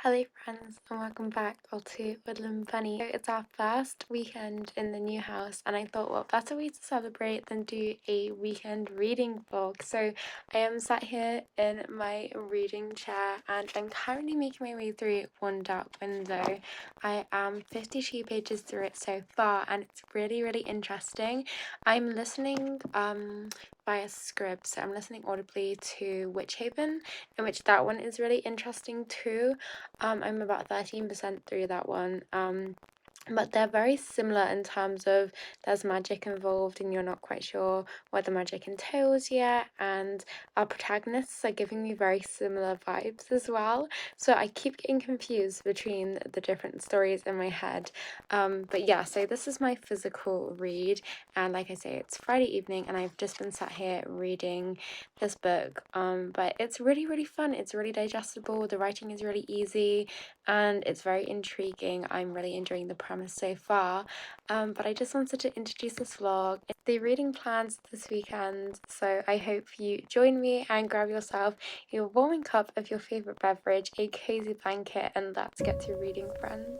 Hello friends and welcome back to Woodland Bunny. So it's our first weekend in the new house and I thought what better way to celebrate than do a weekend reading vlog. So I am sat here in my reading chair and I'm currently making my way through One Dark Window. I am 52 pages through it so far and it's really interesting. I'm listening via script, so I'm listening audibly to Witch Haven, in which that one is really interesting too. I'm about 13% through that one. But they're very similar in terms of there's magic involved and you're not quite sure what the magic entails yet, and our protagonists are giving me very similar vibes as well, so I keep getting confused between the different stories in my head. But yeah, so this is my physical read, and like I say, it's Friday evening and I've just been sat here reading this book, but it's really fun. It's really digestible, the writing is really easy, and it's very intriguing. I'm really enjoying the premise so far, but I just wanted to introduce this vlog. It's the reading plans this weekend, so I hope you join me and grab yourself your warming cup of your favorite beverage, a cozy blanket, and let's get to reading, friends.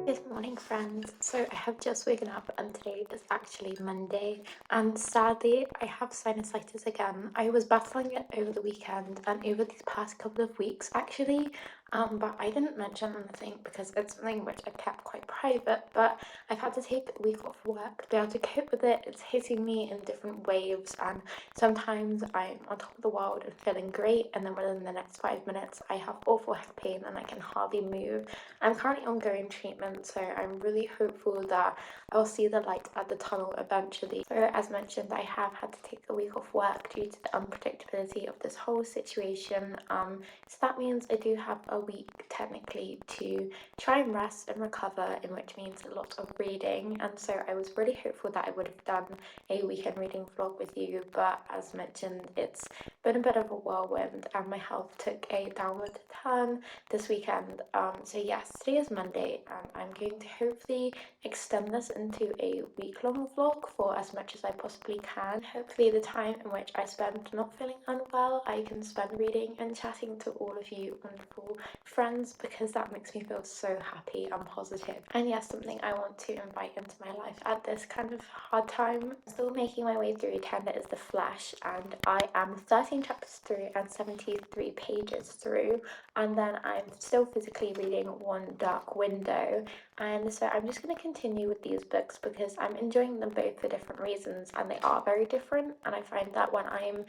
Good morning, friends. So I have just woken up and today is actually Monday, and sadly I have sinusitis again. I was battling it over the weekend and over these past couple of weeks actually, but I didn't mention anything because it's something which I kept quite private, but I've had to take a week off work to be able to cope with it. It's hitting me in different waves, and sometimes I'm on top of the world and feeling great, and then within the next 5 minutes I have awful head pain and I can hardly move. I'm currently ongoing treatment, so I'm really hopeful that I'll see the light at the tunnel eventually. So as mentioned, I have had to take a week off work due to the unpredictability of this whole situation. So that means I do have a week technically to try and rest and recover, in which means a lot of reading. And so I was really hopeful that I would have done a weekend reading vlog with you, but as mentioned, it's been a bit of a whirlwind and my health took a downward turn this weekend. So yes, today is Monday and I'm going to hopefully extend this into a week-long vlog for as much as I possibly can. Hopefully the time in which I spend not feeling unwell, I can spend reading and chatting to all of you wonderful friends, because that makes me feel so happy and positive. And yes, something I want to invite into my life at this kind of hard time. I'm still making my way through Tender is the Flesh, and I am 13 chapters through and 73 pages through, and then I'm still physically reading One Dark Window, And so I'm just going to continue with these books because I'm enjoying them both for different reasons, and they are very different. And I find that when I'm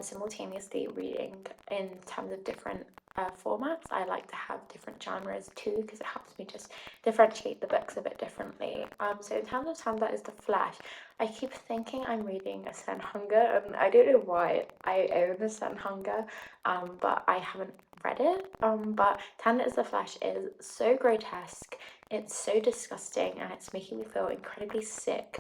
simultaneously reading in terms of different formats, I like to have different genres too, because it helps me just differentiate the books a bit differently. So in terms of Santa is the Flesh, I keep thinking I'm reading a Senhunga, and I don't know why I own a Senhunga, but I haven't read it. But Tanda is the Flesh is so grotesque, it's so disgusting, and it's making me feel incredibly sick.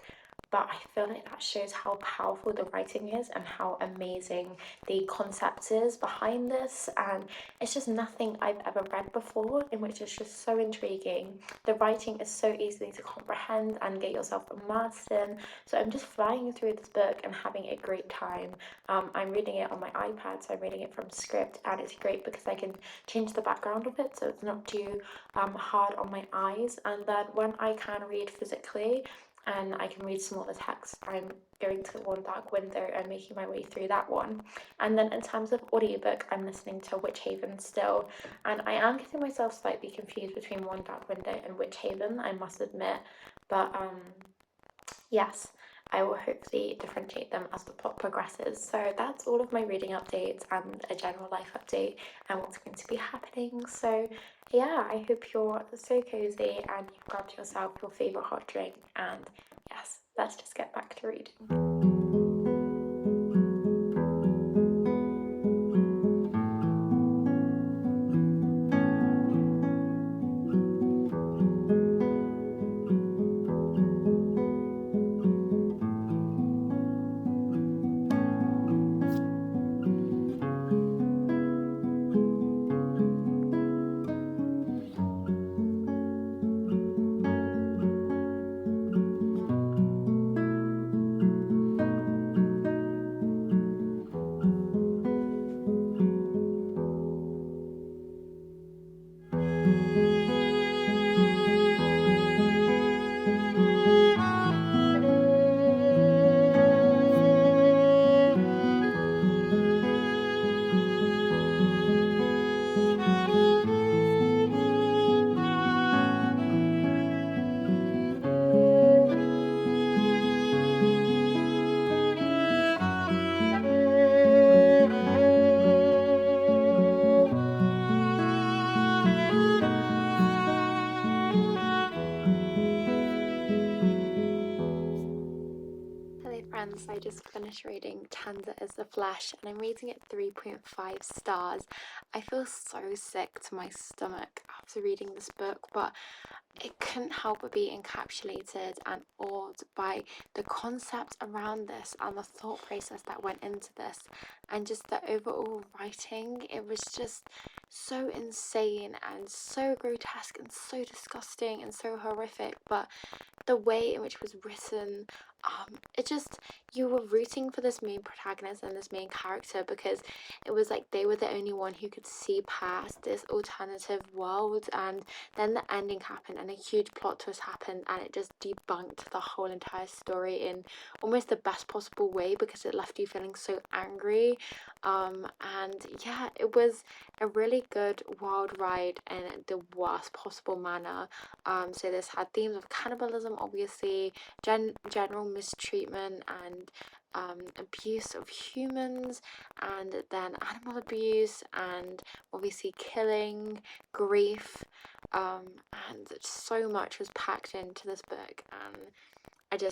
But I feel like that shows how powerful the writing is and how amazing the concept is behind this. And it's just nothing I've ever read before, in which it's just so intriguing. The writing is so easy to comprehend and get yourself immersed in. So I'm just flying through this book and having a great time. I'm reading it on my iPad, so I'm reading it from script, and it's great because I can change the background of it so it's not too hard on my eyes. And then when I can read physically and I can read smaller text, I'm going to One Dark Window and making my way through that one. And then in terms of audiobook, I'm listening to Witch Haven still, and I am getting myself slightly confused between One Dark Window and Witch Haven, I must admit. But yes, I will hopefully differentiate them as the plot progresses. So that's all of my reading updates and a general life update and what's going to be happening. So yeah, I hope you're so cozy and you've grabbed yourself your favourite hot drink, and yes, let's just get back to reading. Hello friends, I just finished reading Tanda is the Flesh and I'm rating it 3.5 stars. I feel so sick to my stomach after reading this book, but it couldn't help but be encapsulated and awed by the concept around this and the thought process that went into this, and just the overall writing. It was just so insane and so grotesque and so disgusting and so horrific, but the way in which it was written, it just, you were rooting for this main protagonist and this main character, because it was like they were the only one who could see past this alternative world. And then the ending happened and a huge plot twist happened, and it just debunked the whole entire story in almost the best possible way, because it left you feeling so angry. And yeah, it was a really good wild ride in the worst possible manner. So this had themes of cannibalism, obviously, general mistreatment and abuse of humans, and then animal abuse, and obviously killing, grief, and so much was packed into this book. And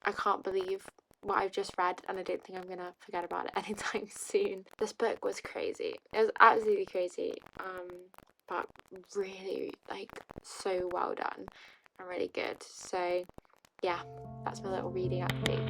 I can't believe what I've just read, and I don't think I'm gonna forget about it anytime soon. This book was crazy. It was absolutely crazy, but really, like, so well done and really good. So yeah, that's my little reading update.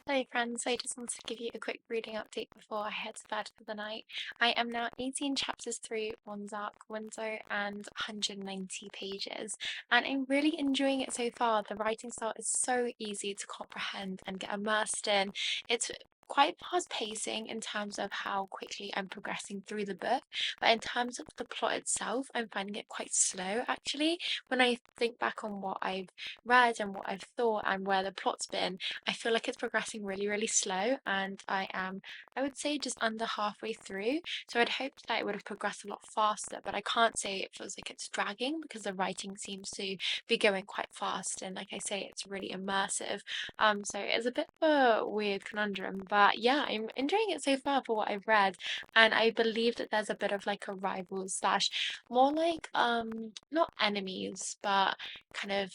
Hello friends, so I just wanted to give you a quick reading update before I head to bed for the night. I am now 18 chapters through 𝐶𝐤𝐻 and 190 pages, and I'm really enjoying it so far. The writing style is so easy to comprehend and get immersed in. It's quite fast pacing in terms of how quickly I'm progressing through the book, but in terms of the plot itself, I'm finding it quite slow actually. When I think back on what I've read and what I've thought and where the plot's been, I feel like it's progressing really, really slow, and I would say, just under halfway through. So I'd hoped that it would have progressed a lot faster, but I can't say it feels like it's dragging because the writing seems to be going quite fast, and like I say, it's really immersive. So it's a bit of a weird conundrum, but yeah, I'm enjoying it so far for what I've read, and I believe that there's a bit of like a rival slash more like not enemies, but kind of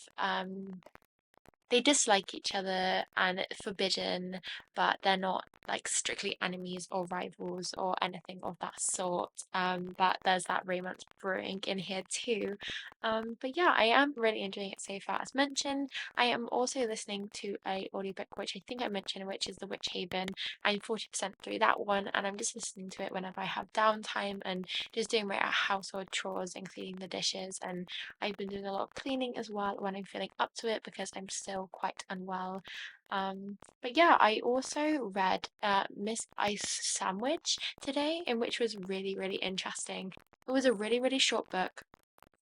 they dislike each other and it's forbidden, but they're not like strictly enemies or rivals or anything of that sort. But there's that romance brewing in here too. But yeah, I am really enjoying it so far. As mentioned, I am also listening to a audiobook which I think I mentioned, which is The Witch Haven. I'm 40% through that one, and I'm just listening to it whenever I have downtime and just doing my household chores, including the dishes. And I've been doing a lot of cleaning as well when I'm feeling up to it because I'm still quite unwell. But yeah, I also read Miss Ice Sandwich today, in which was really, really interesting. It was a really, really short book,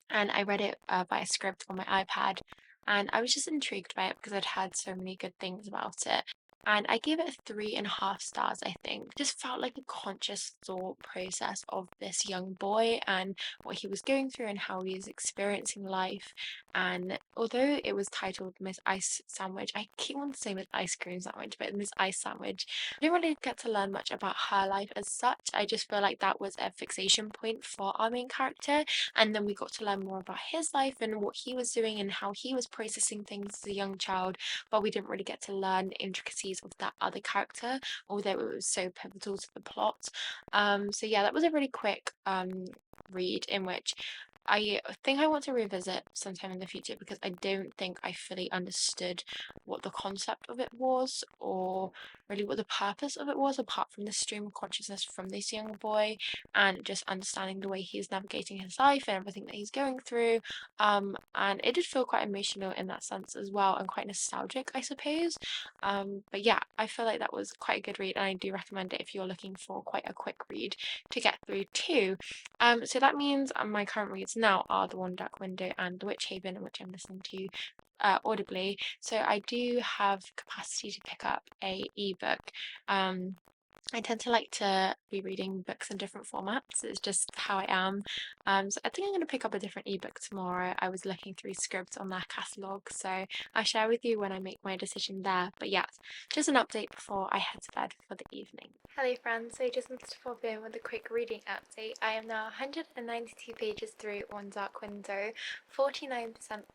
and I read it by a script on my iPad, and I was just intrigued by it because I'd heard so many good things about it. And I gave it 3.5 stars, I think. Just felt like a conscious thought process of this young boy and what he was going through and how he is experiencing life. And although it was titled Miss Ice Sandwich, I keep wanting to say Miss Ice Cream Sandwich, but Miss Ice Sandwich, I didn't really get to learn much about her life as such. I just feel like that was a fixation point for our main character, and then we got to learn more about his life and what he was doing and how he was processing things as a young child, but we didn't really get to learn the intricacies of that other character, although it was so pivotal to the plot. So yeah, that was a really quick read, in which I think I want to revisit sometime in the future because I don't think I fully understood what the concept of it was, or really what the purpose of it was, apart from the stream of consciousness from this young boy and just understanding the way he's navigating his life and everything that he's going through. And it did feel quite emotional in that sense as well, and quite nostalgic, I suppose. But yeah, I feel like that was quite a good read, and I do recommend it if you're looking for quite a quick read to get through too. So that means my current reads now are The One Dark Window and The Witch Haven, which I'm listening to audibly. So I do have capacity to pick up a ebook. I tend to like to be reading books in different formats. It's just how I am. So I think I'm going to pick up a different ebook tomorrow. I was looking through scripts on their catalogue, so I'll share with you when I make my decision there. But yeah, just an update before I head to bed for the evening. Hello friends, so just wanted to pop in with a quick reading update. I am now 192 pages through One Dark Window, 49%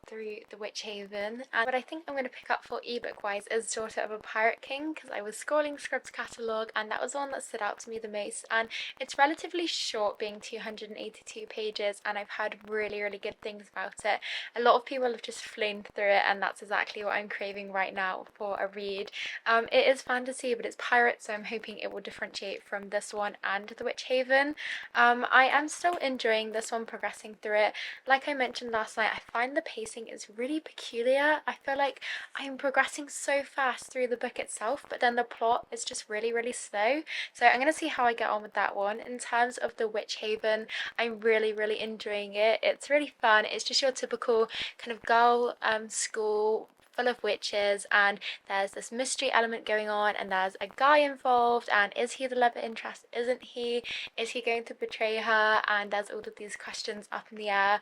through The Witch Haven, and what I think I'm going to pick up for ebook wise is Daughter of a Pirate King, because I was scrolling scripts catalogue and that was the one that stood out to me the most, and it's relatively short, being 282 pages, and I've heard really, really good things about it. A lot of people have just flown through it, and that's exactly what I'm craving right now for a read. It is fantasy, but it's pirates, so I'm hoping it will differentiate from this one and The Witch Haven. I am still enjoying this one, progressing through it. Like I mentioned last night, I find the pacing is really peculiar. I feel like I'm progressing so fast through the book itself, but then the plot is just really, really slow. So I'm going to see how I get on with that one. In terms of The Witch Haven, I'm really, really enjoying it. It's really fun. It's just your typical kind of girl school full of witches, and there's this mystery element going on, and there's a guy involved, and is he the love interest, isn't he, is he going to betray her, and there's all of these questions up in the air.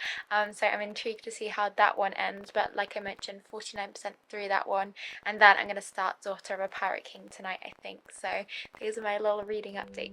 So I'm intrigued to see how that one ends, but like I mentioned, 49% through that one, and then I'm going to start Daughter of a Pirate King tonight, I think. So these are my little reading updates.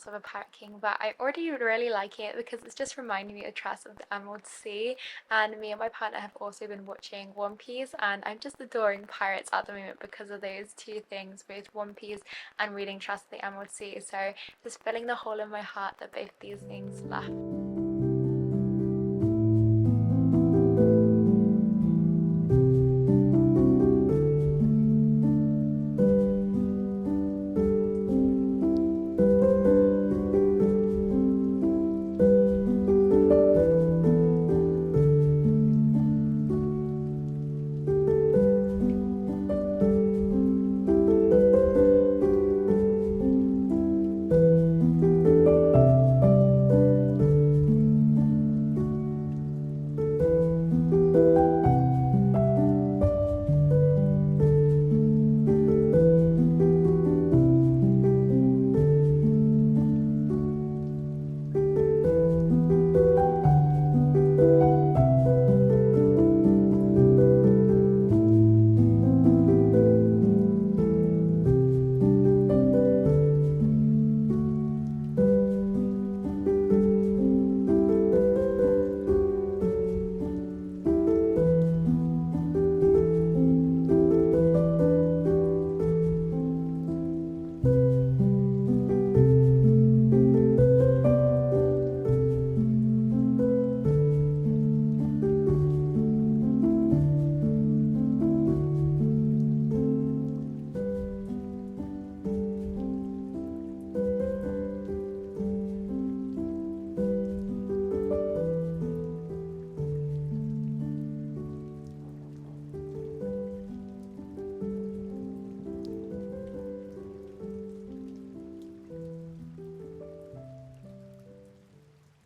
Daughter of a Pirate King, but I already really like it because it's just reminding me of Trust of the Emerald Sea, and me and my partner have also been watching One Piece, and I'm just adoring pirates at the moment because of those two things, both One Piece and reading Trust of the Emerald Sea. So just filling the hole in my heart that both these things left.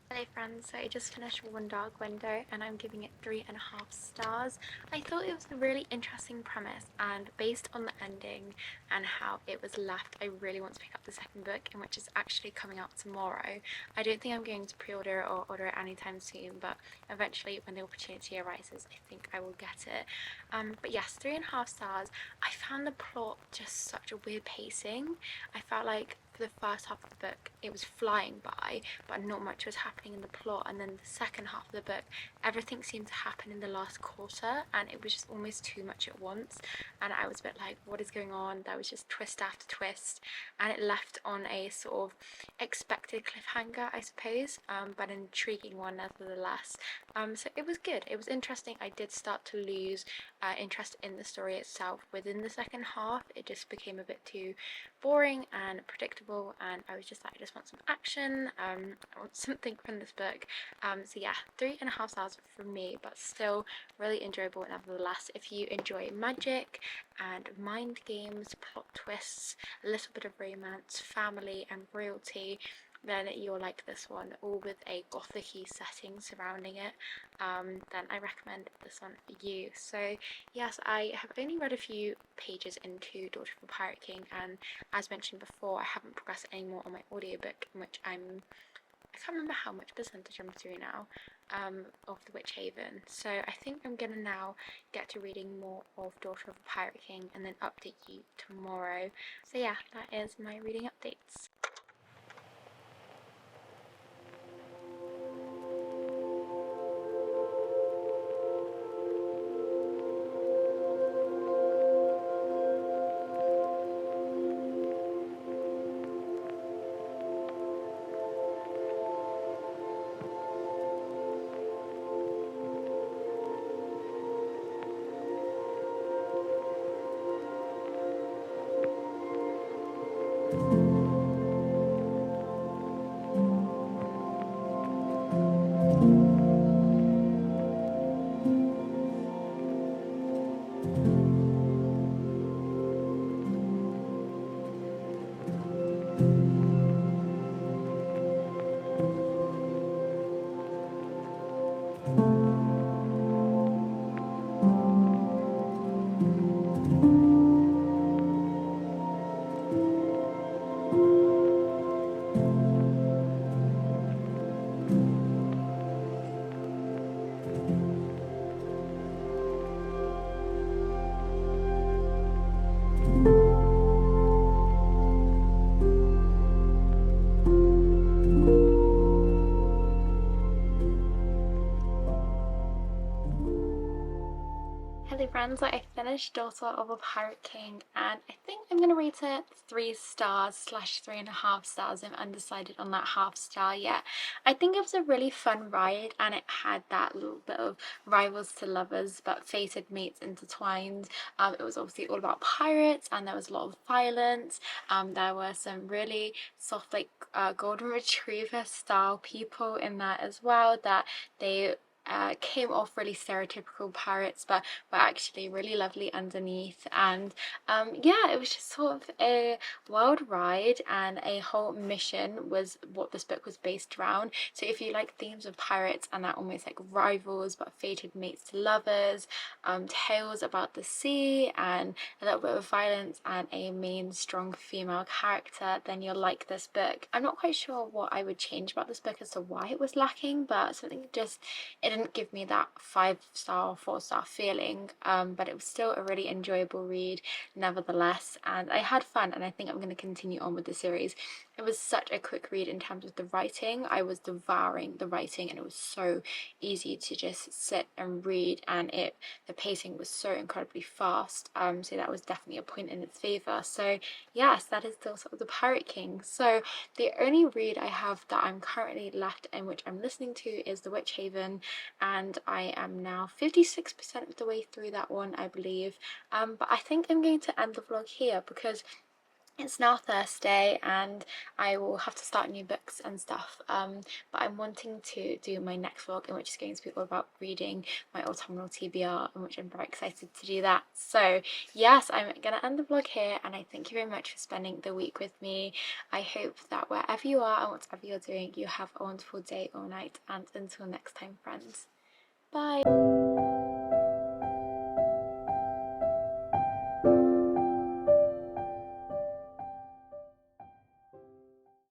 Hello friends, so I just finished One Dark Window and I'm giving it 3.5 stars. I thought it was a really interesting premise, and based on the ending and how it was left, I really want to pick up the second book, in which is actually coming out tomorrow. I don't think I'm going to pre-order or order it anytime soon, but eventually when the opportunity arises, I think I will get it. But yes, 3.5 stars. I found the plot just such a weird pacing. I felt like for the first half of the book it was flying by, but not much was happening in the plot, and then the second half of the book everything seemed to happen in the last quarter, and it was just almost too much at once, and I was a bit like, what is going on? There was just twist after twist, and it left on a sort of expected cliffhanger, I suppose, but an intriguing one nevertheless. So it was good, it was interesting. I did start to lose interest in the story itself within the second half. It just became a bit too boring and predictable, and I was just like, I just want some action, I want something from this book. So yeah, 3.5 stars from me, but still really enjoyable nevertheless. If you enjoy magic and mind games, plot twists, a little bit of romance, family and royalty, then you'll like this one, all with a gothic-y setting surrounding it. Then I recommend this one for you. So yes, I have only read a few pages into Daughter of a Pirate King, and as mentioned before, I haven't progressed any more on my audiobook, in which I can't remember how much percentage I'm through now, of the ⴍᴘᴱ. So I think I'm gonna now get to reading more of Daughter of a Pirate King and then update you tomorrow. So yeah, that is my reading updates. friends, so I finished Daughter of a Pirate King and I think I'm gonna rate it 3 stars slash 3.5 stars. I'm undecided on that half star yet. I think it was a really fun ride and it had that little bit of rivals to lovers but fated mates intertwined. It was obviously all about pirates and there was a lot of violence. There were some really soft like golden retriever style people in that as well, that they came off really stereotypical pirates but were actually really lovely underneath. And yeah, it was just sort of a wild ride and a whole mission was what this book was based around. So if you like themes of pirates and that almost like rivals but fated mates to lovers, tales about the sea and a little bit of violence and a main strong female character, then you'll like this book. I'm not quite sure what I would change about this book as to why it was lacking, but something just, it didn't give me that 5-star or 4-star feeling, but it was still a really enjoyable read nevertheless, and I had fun and I think I'm going to continue on with the series. It was such a quick read in terms of the writing. I was devouring the writing and it was so easy to just sit and read, and the pacing was so incredibly fast, so that was definitely a point in its favour. So yes, that is still sort of the Pirate King. So the only read I have that I'm currently left in which I'm listening to is The Witch Haven, and I am now 56% of the way through that one, I believe. But I think I'm going to end the vlog here because it's now Thursday and I will have to start new books and stuff, but I'm wanting to do my next vlog in which is going to be all about reading my autumnal TBR, in which I'm very excited to do that. So yes, I'm gonna end the vlog here and I thank you very much for spending the week with me. I hope that wherever you are and whatever you're doing, you have a wonderful day or night, and until next time friends, bye.